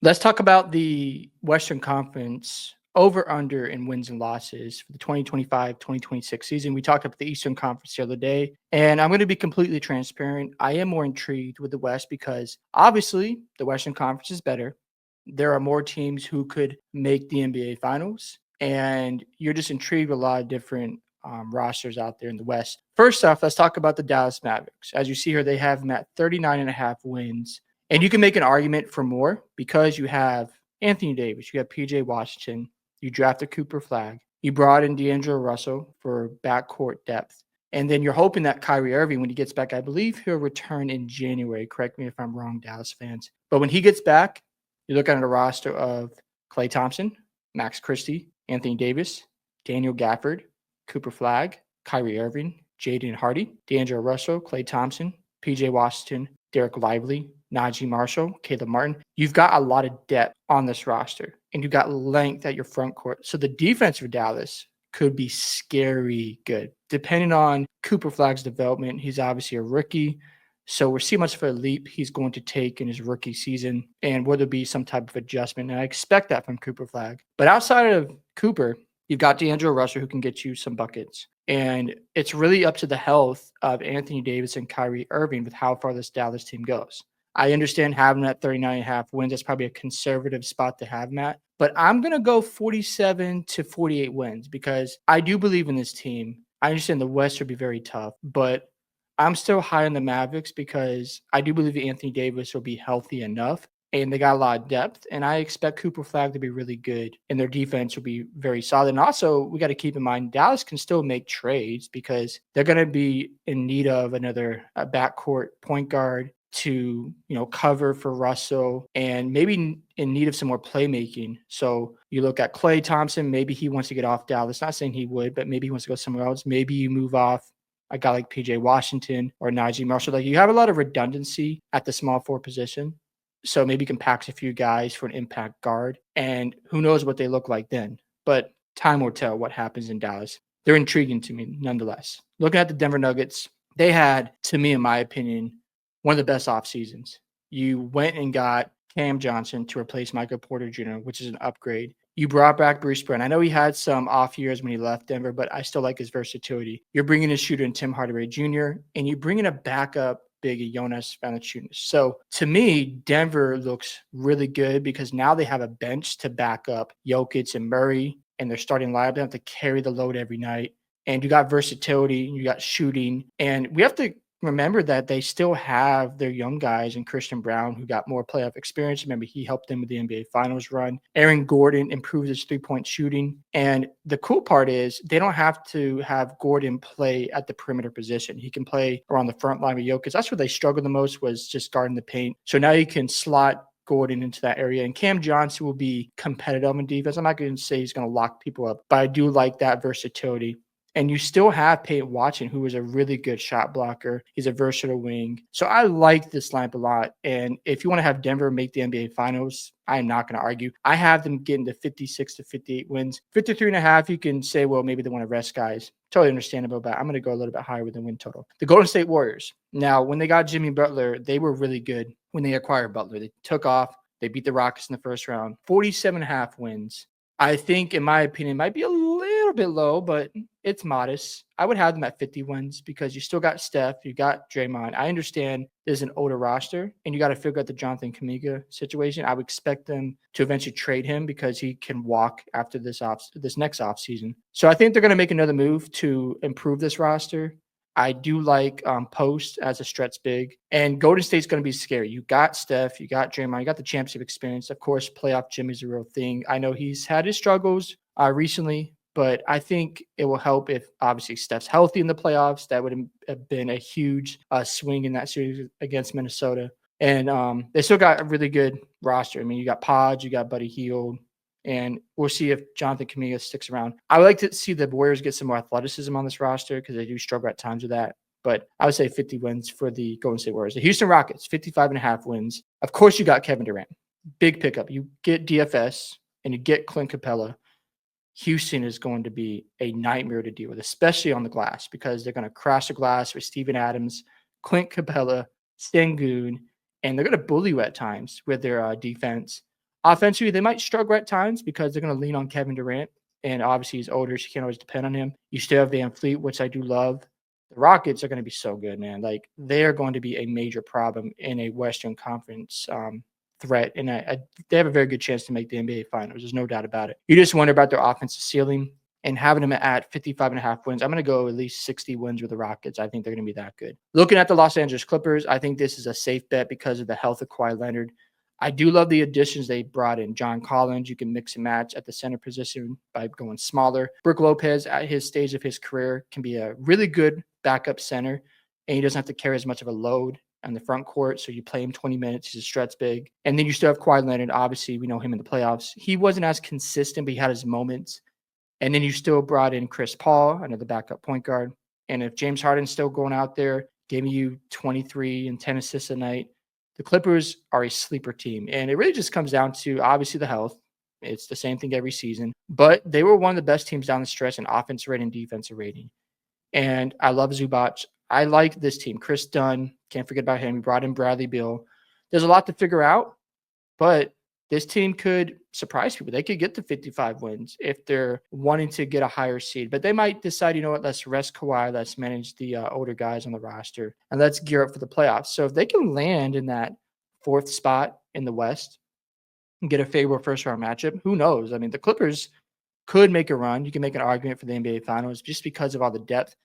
Let's talk about the Western Conference over under in wins and losses for the 2025-2026 season. We talked about the Eastern Conference the other day, and I'm going to be completely transparent. I am more intrigued with the West because obviously the Western Conference is better. There are more teams who could make the NBA Finals, and you're just intrigued with a lot of different rosters out there in the West. First off, let's talk about the Dallas Mavericks. As you see here, they have them at 39 and a half wins. And you can make an argument for more because you have Anthony Davis, you have PJ Washington, you drafted Cooper Flag, you brought in D'Angelo Russell for backcourt depth. And then you're hoping that Kyrie Irving, when he gets back, I believe he'll return in January. Correct me if I'm wrong, Dallas fans. But when he gets back, you look at a roster of Klay Thompson, Max Christie, Anthony Davis, Daniel Gafford, Cooper Flag, Kyrie Irving, Jaden Hardy, D'Angelo Russell, Klay Thompson, PJ Washington, Derek Lively, Najee Marshall, Caleb Martin. You've got a lot of depth on this roster, and you've got length at your front court. So the defense for Dallas could be scary good, depending on Cooper Flag's development. He's obviously a rookie, so we'll see much of a leap he's going to take in his rookie season, and will there be some type of adjustment? And I expect that from Cooper Flag. But outside of Cooper, you've got D'Angelo Russell who can get you some buckets. And it's really up to the health of Anthony Davis and Kyrie Irving with how far this Dallas team goes. I understand having that 39 and a half wins. That's probably a conservative spot to have, Matt. But I'm going to go 47 to 48 wins because I do believe in this team. I understand the West would be very tough, but I'm still high on the Mavericks because I do believe Anthony Davis will be healthy enough and they got a lot of depth. And I expect Cooper Flag to be really good, and their defense will be very solid. And also, we got to keep in mind Dallas can still make trades because they're going to be in need of another backcourt point guard to cover for Russell, and maybe in need of some more playmaking. So you look at Klay Thompson, maybe he wants to get off Dallas. Not saying he would, but maybe he wants to go somewhere else. Maybe you move off a guy like PJ Washington or Najee Marshall. Like, you have a lot of redundancy at the small forward position. So maybe you can pack a few guys for an impact guard, and who knows what they look like then. But time will tell what happens in Dallas. They're intriguing to me nonetheless. Looking at the Denver Nuggets, they had, to me, in my opinion, one of the best off seasons. You went and got Cam Johnson to replace Michael Porter Jr., which is an upgrade. You brought back Bruce Brown. I know he had some off years when he left Denver, but I still like his versatility. You're bringing a shooter in Tim Hardaway Jr., and you're bringing a backup big Jonas Valanciunas. So to me, Denver looks really good because now they have a bench to back up Jokic and Murray, and they're starting lineup. They have to carry the load every night. And you got versatility, you got shooting, and we have to remember that they still have their young guys and Christian Brown, who got more playoff experience. Remember, he helped them with the NBA Finals run. Aaron Gordon improved his three-point shooting. And the cool part is they don't have to have Gordon play at the perimeter position. He can play around the front line with Jokic. That's where they struggled the most, was just guarding the paint. So now you can slot Gordon into that area. And Cam Johnson will be competitive on defense. I'm not going to say he's going to lock people up, but I do like that versatility. And you still have Peyton Watson, who is a really good shot blocker. He's a versatile wing. So I like this lineup a lot. And if you want to have Denver make the NBA Finals, I'm not going to argue. I have them getting to 56 to 58 wins. 53 and a half, you can say, well, maybe they want to rest guys. Totally understandable, but I'm going to go a little bit higher with the win total. The Golden State Warriors. Now, when they got Jimmy Butler, they were really good when they acquired Butler. They took off. They beat the Rockets in the first round. 47 and a half wins. I think, in my opinion, might be a little bit low, but it's modest. I would have them at 50 wins because you still got Steph, you got Draymond. I understand there's an older roster, and you got to figure out the Jonathan Kuminga situation. I would expect them to eventually trade him because he can walk after this next offseason. So I think they're going to make another move to improve this roster. I do like Post as a stretch big, and Golden State's going to be scary. You got Steph, you got Draymond, you got the championship experience. Of course, playoff Jimmy's a real thing. I know he's had his struggles recently, but I think it will help if obviously Steph's healthy in the playoffs. That would have been a huge swing in that series against Minnesota. And they still got a really good roster. I mean, you got Podge, you got Buddy Hield, and we'll see if Jonathan Kuminga sticks around. I would like to see the Warriors get some more athleticism on this roster because they do struggle at times with that. But I would say 50 wins for the Golden State Warriors. The Houston Rockets, 55 and a half wins. Of course, you got Kevin Durant. Big pickup. You get DFS and you get Clint Capella. Houston is going to be a nightmare to deal with, especially on the glass, because they're going to crash the glass with Steven Adams, Clint Capella, Sengun, and they're going to bully you at times with their defense. Offensively, they might struggle at times because they're going to lean on Kevin Durant. And obviously, he's older, so you can't always depend on him. You still have Van Fleet, which I do love. The Rockets are going to be so good, man. Like, they are going to be a major problem in a Western Conference threat. And they have a very good chance to make the NBA Finals. There's no doubt about it. You just wonder about their offensive ceiling and having them at 55.5 wins. I'm going to go at least 60 wins with the Rockets. I think they're going to be that good. Looking at the Los Angeles Clippers, I think this is a safe bet because of the health of Kawhi Leonard. I do love the additions they brought in. John Collins, you can mix and match at the center position by going smaller. Brook Lopez, at his stage of his career, can be a really good backup center, and he doesn't have to carry as much of a load on the front court. So you play him 20 minutes. He's a stretch big. And then you still have Kawhi Leonard. Obviously, we know him in the playoffs. He wasn't as consistent, but he had his moments. And then you still brought in Chris Paul, another backup point guard. And if James Harden's still going out there, giving you 23 and 10 assists a night, the Clippers are a sleeper team. And it really just comes down to, obviously, the health. It's the same thing every season. But they were one of the best teams down the stretch in offensive rating, defensive rating. And I love Zubac. I like this team. Chris Dunn, can't forget about him. He brought in Bradley Beal. There's a lot to figure out, but this team could surprise people. They could get to 55 wins if they're wanting to get a higher seed. But they might decide, you know what, let's rest Kawhi, let's manage the older guys on the roster, and let's gear up for the playoffs. So if they can land in that fourth spot in the West and get a favorable first-round matchup, who knows? I mean, the Clippers could make a run. You can make an argument for the NBA Finals just because of all the depth.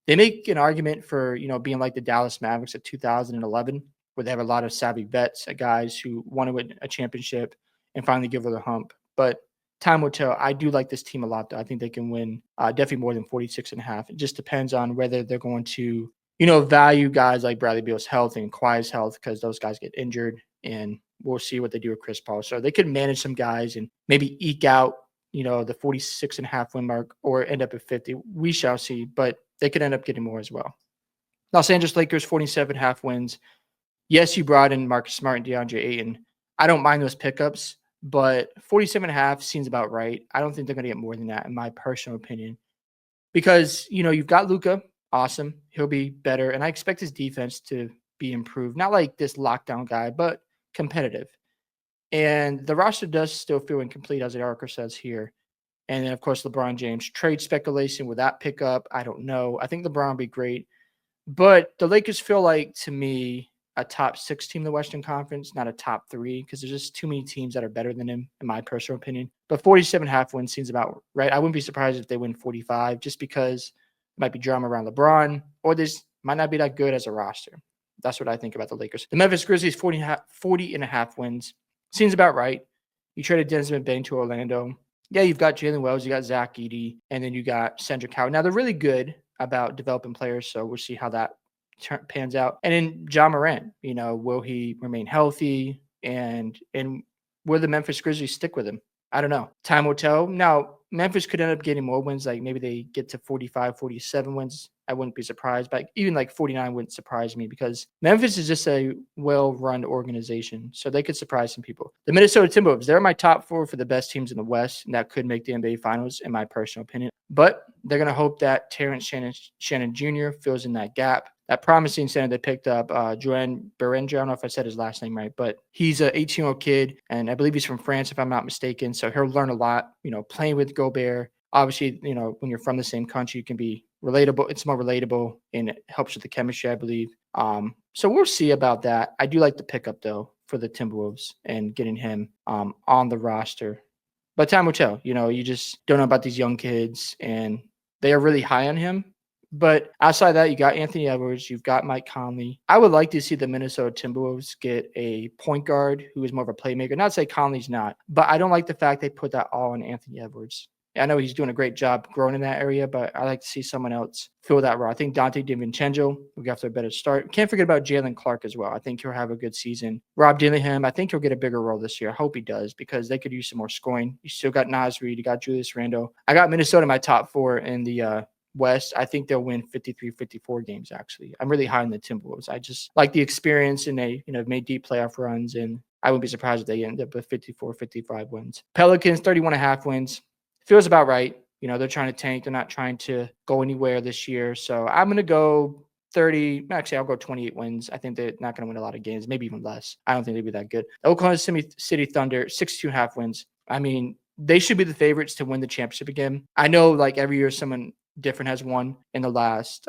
They make an argument for, you know, being like the Dallas Mavericks of 2011, where they have a lot of savvy vets, guys who want to win a championship and finally give her the hump. But time will tell. I do like this team a lot, though. I think they can win definitely more than 46.5. It just depends on whether they're going to, you know, value guys like Bradley Beal's health and Kawhi's health, because those guys get injured, and we'll see what they do with Chris Paul. So they could manage some guys and maybe eke out, you know, the 46.5 win mark or end up at 50. We shall see, but they could end up getting more as well. Los Angeles Lakers, 47.5 wins. Yes, you brought in Marcus Smart and DeAndre Ayton. I don't mind those pickups, but 47.5 seems about right. I don't think they're going to get more than that, in my personal opinion, because, you know, you've got Luka. Awesome. He'll be better. And I expect his defense to be improved. Not like this lockdown guy, but competitive. And the roster does still feel incomplete, as the article says here. And then, of course, LeBron James. Trade speculation with that pickup, I don't know. I think LeBron will be great. But the Lakers feel like, to me, a top 6 team in the Western Conference, not a top 3, because there's just too many teams that are better than him, in my personal opinion. But 47.5 wins seems about right. I wouldn't be surprised if they win 45, just because it might be drama around LeBron, or this might not be that good as a roster. That's what I think about the Lakers. The Memphis Grizzlies, 40.5 wins. Seems about right. You traded Desmond Bane to Orlando. Yeah, you've got Jalen Wells, you got Zach Edey, and then you got Cedric Howard. Now, they're really good about developing players, so we'll see how that pans out. And then Ja Morant, you know, will he remain healthy? And will the Memphis Grizzlies stick with him? I don't know. Time will tell. Now, Memphis could end up getting more wins. Like maybe they get to 45, 47 wins. I wouldn't be surprised. But even like 49 wouldn't surprise me, because Memphis is just a well-run organization. So they could surprise some people. The Minnesota Timberwolves, they're my top 4 for the best teams in the West, and that could make the NBA Finals, in my personal opinion. But they're going to hope that Terrence Shannon Jr. fills in that gap. That promising center they picked up, Joanne Berenger, I don't know if I said his last name right, but he's an 18-year-old kid, and I believe he's from France, if I'm not mistaken. So he'll learn a lot, you know, playing with Gobert. Obviously, you know, when you're from the same country, you can be relatable. It's more relatable, and it helps with the chemistry, I believe. So we'll see about that. I do like the pickup, though, for the Timberwolves and getting him on the roster. But time will tell. You know, you just don't know about these young kids, and they are really high on him. But outside that, you got Anthony Edwards, you've got Mike Conley. I would like to see the Minnesota Timberwolves get a point guard who is more of a playmaker. Not to say Conley's not, but I don't like the fact they put that all on Anthony Edwards. I know he's doing a great job growing in that area, but I like to see someone else fill that role. I think Dante DiVincenzo will get off to a better start. Can't forget about Jalen Clark as well. I think he'll have a good season. Rob Dillingham, I think he'll get a bigger role this year. I hope he does, because they could use some more scoring. You still got Naz Reid, you got Julius Randle. I got Minnesota in my top 4 in the West. I think they'll win 53, 54 games, actually. I'm really high on the Timberwolves. I just like the experience, and they, you know, made deep playoff runs, and I wouldn't be surprised if they end up with 54, 55 wins. Pelicans, 31.5 wins. Feels about right. You know, they're trying to tank. They're not trying to go anywhere this year. So I'm going to go 30, actually, I'll go 28 wins. I think they're not going to win a lot of games, maybe even less. I don't think they'd be that good. Oklahoma City Thunder, 62.5 wins. I mean, they should be the favorites to win the championship again. I know like every year someone different has won in the last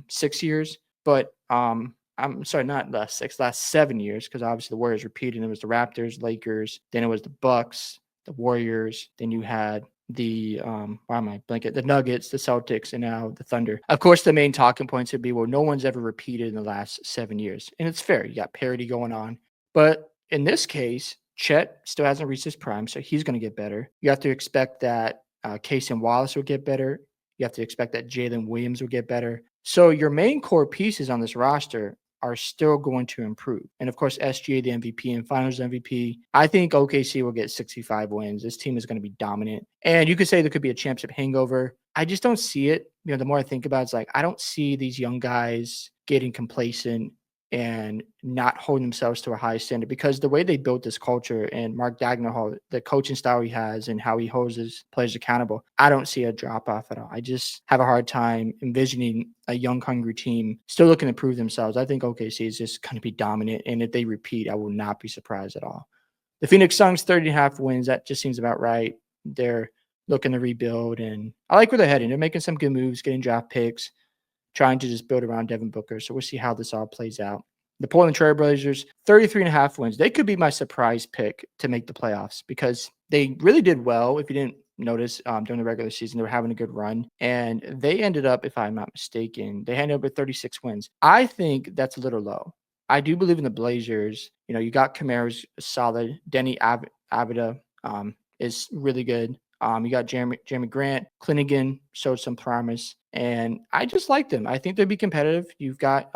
6 years, but I'm sorry, not last 6, last 7 years, because obviously the Warriors repeated. It was the Raptors, Lakers, then it was the Bucks, the Warriors, then you had the why am I blanket? The Nuggets, the Celtics, and now the Thunder. Of course, the main talking points would be, well, no one's ever repeated in the last 7 years. And it's fair. You got parity going on. But in this case, Chet still hasn't reached his prime, so he's going to get better. You have to expect that Casey Wallace will get better. You have to expect that Jalen Williams will get better. So your main core pieces on this roster are still going to improve. And of course, SGA, the MVP and finals MVP. I think OKC will get 65 wins. This team is going to be dominant. And you could say there could be a championship hangover. I just don't see it. You know, the more I think about it, it's like, I don't see these young guys getting complacent and not holding themselves to a high standard, because the way they built this culture and Mark Daigneault, the coaching style he has and how he holds his players accountable, I don't see a drop off at all. I just have a hard time envisioning a young, hungry team still looking to prove themselves. I think OKC is just going to be dominant. And if they repeat, I will not be surprised at all. The Phoenix Suns, 30.5 wins. That just seems about right. They're looking to rebuild, and I like where they're heading. They're making some good moves, getting draft picks, trying to just build around Devin Booker. So we'll see how this all plays out. The Portland Trail Blazers, 33.5 wins. They could be my surprise pick to make the playoffs, because they really did well. If you didn't notice, during the regular season, they were having a good run. And they ended up, if I'm not mistaken, they ended up with 36 wins. I think that's a little low. I do believe in the Blazers. You know, you got Kamara's solid. Denny Abida is really good. You got Jeremy Grant. Clinnigan showed some promise, and I just like them. I think they'll be competitive. You've got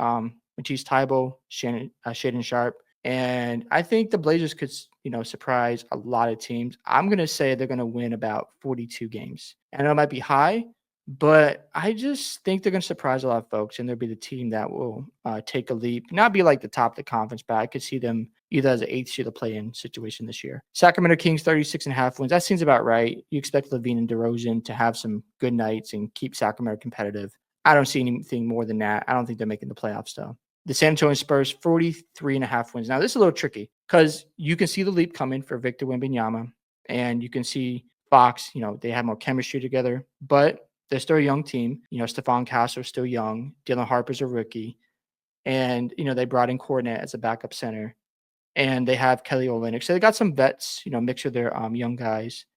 Matisse Thybulle, Shaedon Sharpe, and I think the Blazers could, you know, surprise a lot of teams. I'm going to say they're going to win about 42 games. And it might be high, but I just think they're going to surprise a lot of folks, and they'll be the team that will take a leap, not be like the top of the conference, but I could see them either as an 8th seed or play-in situation this year. Sacramento Kings, 36.5 wins. That seems about right. You expect Levine and DeRozan to have some good nights and keep Sacramento competitive. I don't see anything more than that. I don't think they're making the playoffs, though. The San Antonio Spurs, 43.5 wins. Now, this is a little tricky because you can see the leap coming for Victor Wembanyama, and you can see Fox, you know, they have more chemistry together, but they're still a young team. You know, Stephon Castle is still young. Dylan Harper's a rookie. And, you know, they brought in Kornet as a backup center. And they have Kelly Olynyk. So they got some vets, you know, mix of their young guys.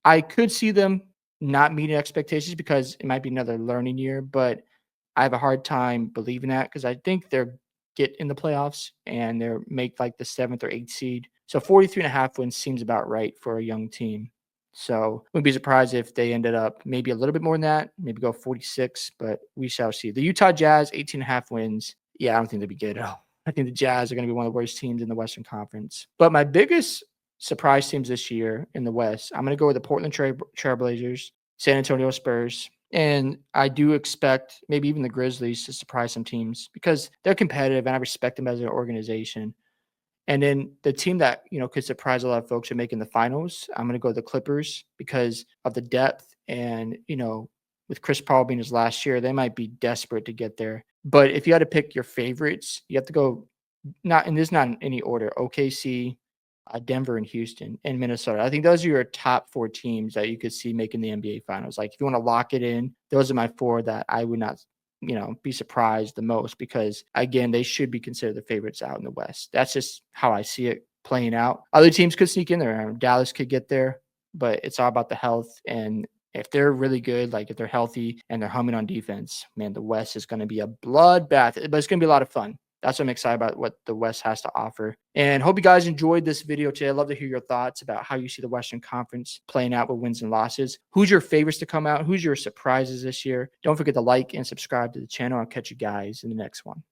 I could see them not meeting expectations because it might be another learning year, but I have a hard time believing that because I think they're get in the playoffs and they're make like the 7th or 8th seed. So 43.5 wins seems about right for a young team. So wouldn't be surprised if they ended up maybe a little bit more than that, maybe go 46, but we shall see. The Utah Jazz, 18.5 wins. Yeah, I don't think they'd be good at all. I think the Jazz are going to be one of the worst teams in the Western Conference. But my biggest surprise teams this year in the West, I'm going to go with the Portland Trail Blazers, San Antonio Spurs, and I do expect maybe even the Grizzlies to surprise some teams because they're competitive and I respect them as an organization. And then the team that, you know, could surprise a lot of folks in making the finals, I'm going to go the Clippers because of the depth and, you know, with Chris Paul being his last year, they might be desperate to get there. But if you had to pick your favorites, you have to go not in any order. OKC, Denver, and Houston, and Minnesota. I think those are your top 4 teams that you could see making the NBA Finals. Like if you want to lock it in, those are my 4 that I would not, you know, be surprised the most because again, they should be considered the favorites out in the West. That's just how I see it playing out. Other teams could sneak in there. Dallas could get there, but it's all about the health. And if they're really good, like if they're healthy and they're humming on defense, man, the West is going to be a bloodbath, but it's going to be a lot of fun. That's what I'm excited about, what the West has to offer. And hope you guys enjoyed this video today. I'd love to hear your thoughts about how you see the Western Conference playing out with wins and losses. Who's your favorites to come out? Who's your surprises this year? Don't forget to like and subscribe to the channel. I'll catch you guys in the next one.